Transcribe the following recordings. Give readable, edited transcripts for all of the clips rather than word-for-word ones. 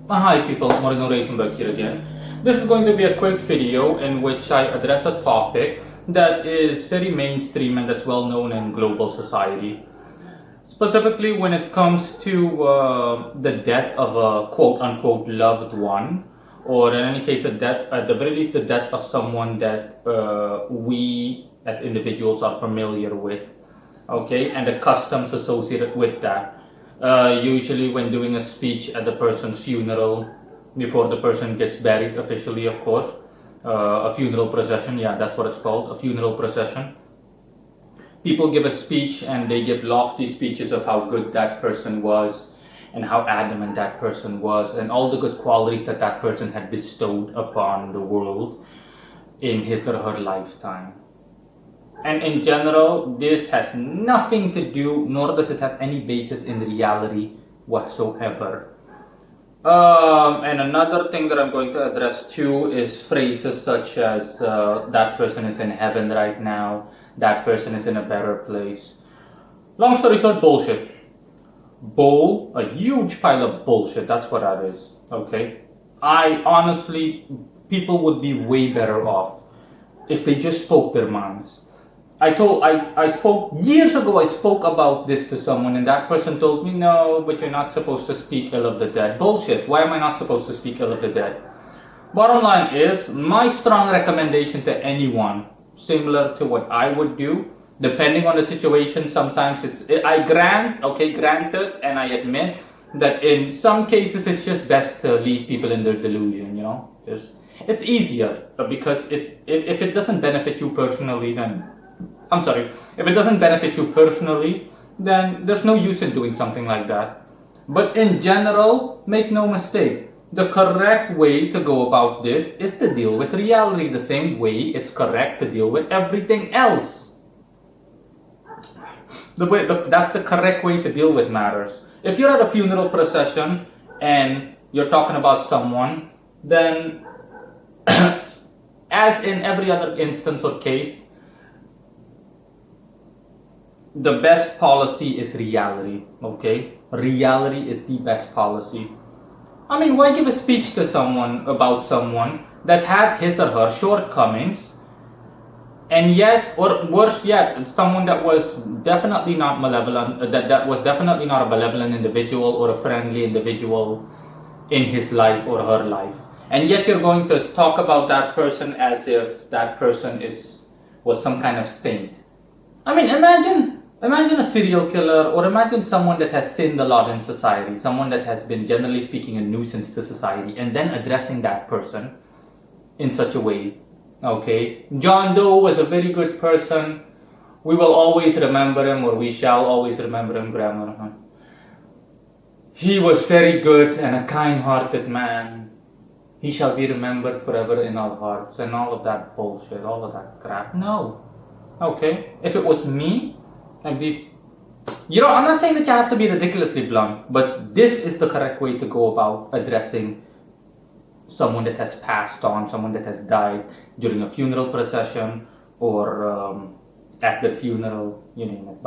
Hi people, Morgan back here again. This is going to be a quick video in which I address a topic that is very mainstream and that's well known in global society. Specifically when it comes to the death of a quote unquote loved one, or in any case, a death, at the very least, the death of someone that we as individuals are familiar with, okay, and the customs associated with that. Usually, when doing a speech at the person's funeral, before the person gets buried officially, of course, a funeral procession, yeah, that's what it's called, a funeral procession. People give a speech and they give lofty speeches of how good that person was and how adamant that person was and all the good qualities that that person had bestowed upon the world in his or her lifetime. And in general, this has nothing to do, nor does it have any basis in reality whatsoever. And another thing that I'm going to address too is phrases such as that person is in heaven right now, that person is in a better place. Long story short, bullshit. A huge pile of bullshit, that's what that is, okay? I honestly, people would be way better off if they just spoke their minds. I spoke years ago, I spoke about this to someone and that person told me, no, but you're not supposed to speak ill of the dead. Bullshit, why am I not supposed to speak ill of the dead? Bottom line is, my strong recommendation to anyone, similar to what I would do, depending on the situation, sometimes granted, and I admit that in some cases it's just best to leave people in their delusion, it's easier because if it doesn't benefit you personally, if it doesn't benefit you personally, then there's no use in doing something like that. But in general, make no mistake, the correct way to go about this is to deal with reality the same way it's correct to deal with everything else. That's the correct way to deal with matters. If you're at a funeral procession and you're talking about someone, then as in every other instance or case, the best policy is reality, okay? Reality is the best policy. I mean, why give a speech to someone about someone that had his or her shortcomings, and yet, or worse yet, someone that was definitely not malevolent, that was definitely not a malevolent individual or a friendly individual in his life or her life, and yet you're going to talk about that person as if that person was some kind of saint. I mean, imagine a serial killer, or imagine someone that has sinned a lot in society, someone that has been, generally speaking, a nuisance to society, and then addressing that person in such a way. Okay, John Doe was a very good person. We will always remember him, or we shall always remember him, Grandma. He was very good and a kind-hearted man. He shall be remembered forever in our hearts, and all of that bullshit, all of that crap. No. Okay, if it was me, I'd be... I'm not saying that you have to be ridiculously blunt, but this is the correct way to go about addressing someone that has passed on, someone that has died during a funeral procession or at the funeral, you name it.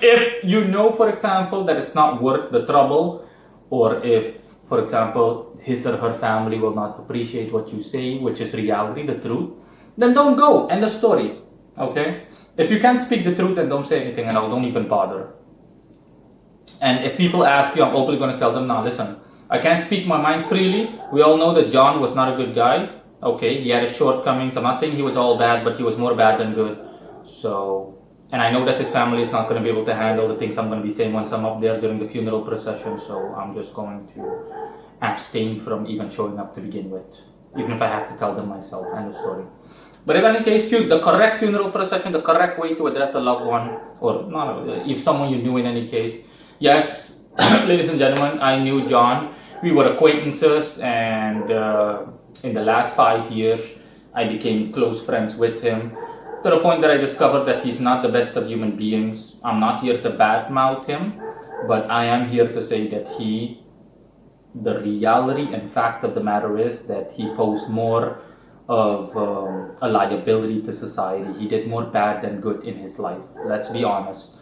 If you know, for example, that it's not worth the trouble, or if, for example, his or her family will not appreciate what you say, which is reality, the truth, then don't go. End of story. Okay? If you can't speak the truth, then don't say anything, and don't even bother. And if people ask you, I'm openly going to tell them, now listen, I can't speak my mind freely. We all know that John was not a good guy. Okay, he had his shortcomings. I'm not saying he was all bad, but he was more bad than good. So, and I know that his family is not going to be able to handle the things I'm going to be saying once I'm up there during the funeral procession. So I'm just going to abstain from even showing up to begin with, even if I have to tell them myself. End of story. But in any case, the correct funeral procession, the correct way to address a loved one, or not, if someone you knew in any case. Yes, ladies and gentlemen, I knew John. We were acquaintances, and in the last 5 years, I became close friends with him, to the point that I discovered that he's not the best of human beings. I'm not here to badmouth him, but I am here to say that the reality and fact of the matter is that he posed more of a liability to society. He did more bad than good in his life. Let's be honest.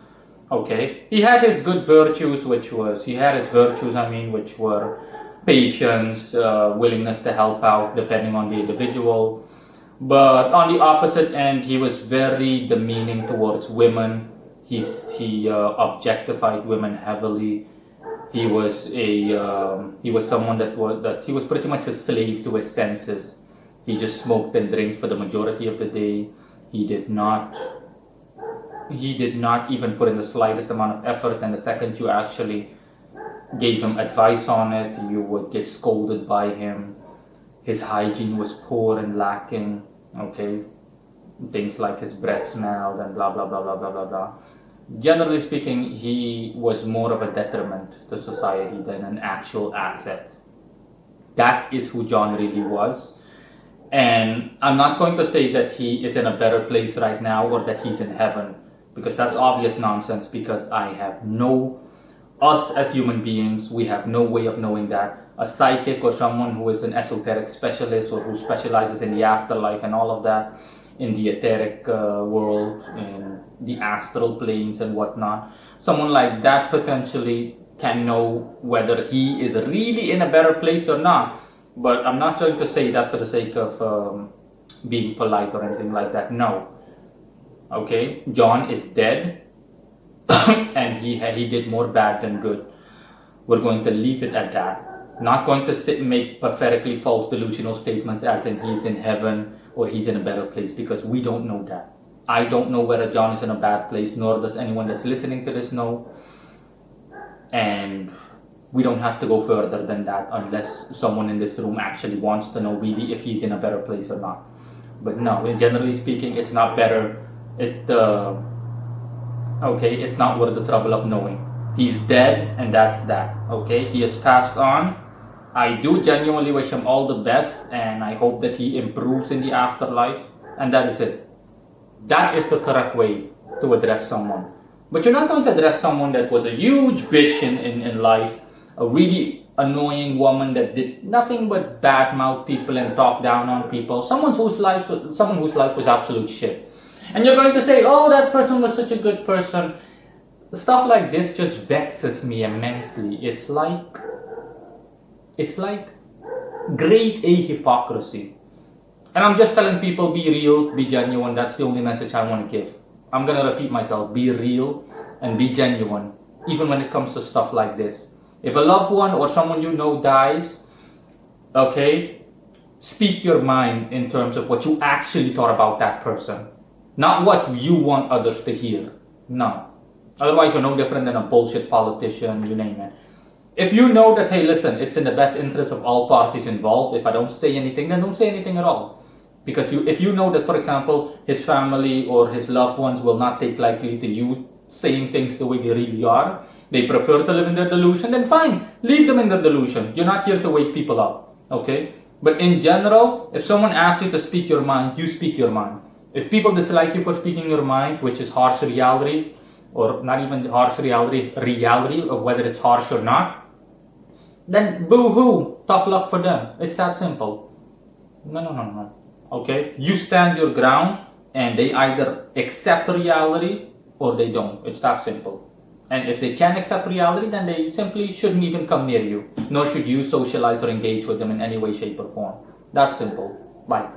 Okay, he had his good virtues, which were patience, willingness to help out depending on the individual. But on the opposite end, he was very demeaning towards women. He objectified women heavily. He was someone that he was pretty much a slave to his senses. He just smoked and drank for the majority of the day. He did not he did not even put in the slightest amount of effort, and the second you actually gave him advice on it, you would get scolded by him. His hygiene was poor and lacking. Okay, things like his breath smelled and blah blah blah blah blah blah blah. Generally speaking, he was more of a detriment to society than an actual asset. That is who John really was. And I'm not going to say that he is in a better place right now or that he's in heaven, because that's obvious nonsense, because us as human beings, we have no way of knowing that. A psychic or someone who is an esoteric specialist or who specializes in the afterlife and all of that, in the etheric world, in the astral planes and whatnot, someone like that potentially can know whether he is really in a better place or not. But I'm not going to say that for the sake of being polite or anything like that. No. Okay, John is dead, and he did more bad than good. We're going to leave it at that. Not going to make pathetically false delusional statements as in he's in heaven or he's in a better place, because we don't know that. I don't know whether John is in a bad place, nor does anyone that's listening to this know. And we don't have to go further than that unless someone in this room actually wants to know really if he's in a better place or not. But no, generally speaking, it's not better. It's not worth the trouble of knowing. He's dead, and that's that. Okay, he has passed on. I do genuinely wish him all the best, and I hope that he improves in the afterlife. And that is it. That is the correct way to address someone. But you're not going to address someone that was a huge bitch in life, a really annoying woman that did nothing but badmouth people and talk down on people, someone whose life was absolute shit. And you're going to say, oh, that person was such a good person. Stuff like this just vexes me immensely. It's like grade A hypocrisy. And I'm just telling people, be real, be genuine. That's the only message I want to give. I'm going to repeat myself. Be real and be genuine, even when it comes to stuff like this. If a loved one or someone you know dies, okay, speak your mind in terms of what you actually thought about that person. Not what you want others to hear. No. Otherwise, you're no different than a bullshit politician, you name it. If you know that, hey, listen, it's in the best interest of all parties involved, if I don't say anything, then don't say anything at all. Because if you know that, for example, his family or his loved ones will not take lightly to you saying things the way they really are, they prefer to live in their delusion, then fine, leave them in their delusion. You're not here to wake people up, okay? But in general, if someone asks you to speak your mind, you speak your mind. If people dislike you for speaking your mind, which is harsh reality, or not even harsh reality of whether it's harsh or not, then boo-hoo, tough luck for them. It's that simple. No. Okay? You stand your ground, and they either accept reality or they don't. It's that simple. And if they can't accept reality, then they simply shouldn't even come near you, nor should you socialize or engage with them in any way, shape, or form. That's simple. Bye.